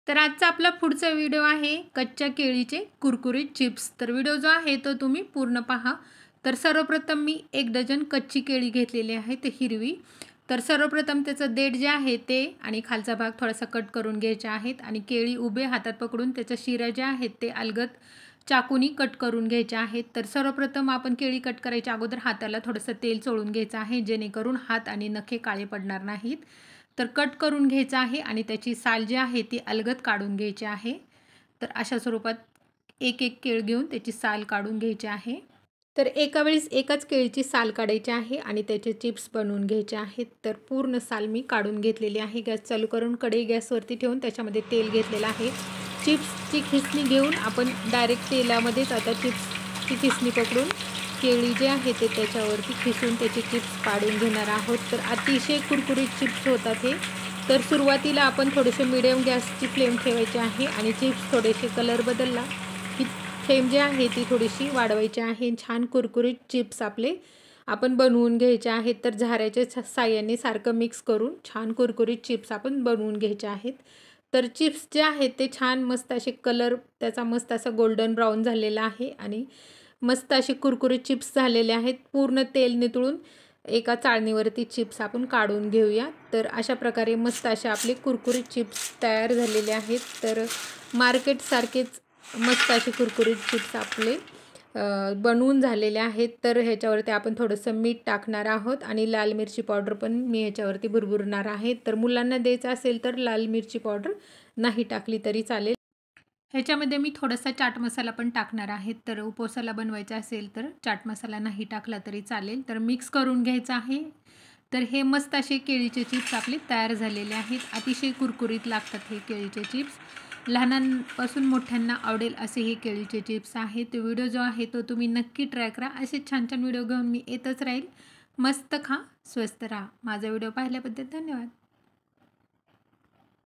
तर आजचा आपला पुढचा व्हिडिओ आहे कच्च्या केळीचे कुरकुरीत चिप्स। तर व्हिडिओ जो आहे तो तुम्ही पूर्ण पहा। तर सर्वप्रथम मी 1 डझन कच्ची केळी घेतलेली आहे, ते हिरवी। तर सर्वप्रथम त्याचं देठ जे आहे ते आणि खालचा भाग थोडासा कट करून घ्यायचे आहेत आणि केळी उभे हातात पकडून त्याच्या शिरा जे आहेत ते अलगद चाकूनी कट करून घ्यायचे आहेत। तर सर्वप्रथम आपण केळी कट करायच्या अगोदर हाताला थोडंसं तेल चोळून घ्यायचं आहे, जेणेकरून हात आणि नखे काळे पडणार नाहीत। तर कट करून घ्यायचं आहे आणि त्याची साल जी आहे ती अलगद काढून घ्यायची आहे। तर अशा स्वरूपात एक एक केळ घेऊन त्याची साल काढून घ्यायची आहे। तर एका वेळेस एकाच केळीची साल काढायची आहे आणि त्याचे चिप्स बनवून घ्यायचे आहेत। तर पूर्ण साल मी काढून घेतलेली आहे। गॅस चालू करून कढई गॅसवरती ठेवून त्याच्यामध्ये तेल घेतलेलं आहे। चिप्सची खिसणी घेऊन आपण डायरेक्ट तेलामध्येच आता चिप्सची खिसणी पकडून केळी जे आहे ते त्याच्यावरती खिसून त्याचे चिप्स पाडून घेणार आहोत। तर अतिशय कुरकुरीत चिप्स होतात हे। तर सुरुवातीला आपण थोडेसे मीडियम गॅसची फ्लेम ठेवायची आहे आणि चिप्स थोडेसे कलर बदलला की फ्लेम जी आहे ती थोडीशी वाढवायची आहे। छान कुरकुरीत चिप्स आपले आपण बनवून घ्यायचे आहेत। तर झाऱ्याच्या साहाय्याने सारखं मिक्स करून छान कुरकुरीत चिप्स आपण बनवून घ्यायचे आहेत। तर चिप्स जे आहेत ते छान मस्त असे कलर त्याचा मस्त असा गोल्डन ब्राऊन झालेला आहे आणि मस्त असे कुरकुरीत चिप्स झालेले आहेत। पूर्ण तेल नितळून एका चाळणीवरती चिप्स आपण काढून घेऊया। तर अशा प्रकारे मस्त असे आपले कुरकुरीत चिप्स तयार झालेले आहेत। तर मार्केटसारखेच मस्त असे कुरकुरीत चिप्स आपले बनवून झालेले आहेत। तर ह्याच्यावरती आपण थोडंसं मीठ टाकणार आहोत आणि लाल मिरची पावडर पण मी ह्याच्यावरती भुरभुरणार आहे। तर मुलांना द्यायचं असेल तर लाल मिरची पावडर नाही टाकली तरी चालेल। ह्याच्यामध्ये मी थोडासा चाट मसाला पण टाकणार आहे। तर उपवासाला बनवायचा असेल तर चाट मसाला नाही टाकला तरी चालेल। तर मिक्स करून घ्यायचं आहे। तर हे मस्त असे केळीचे चिप्स आपले तयार झालेले आहेत। अतिशय कुरकुरीत लागतात हे केळीचे चिप्स। लहानांपासून मोठ्यांना आवडेल असे हे केळीचे चिप्स आहेत। तो व्हिडिओ जो आहे तो तुम्ही नक्की ट्राय करा। असे छान छान व्हिडिओ घेऊन मी येतच राहील। मस्त खा, स्वस्त राहा। माझा व्हिडिओ पाहिल्याबद्दल धन्यवाद।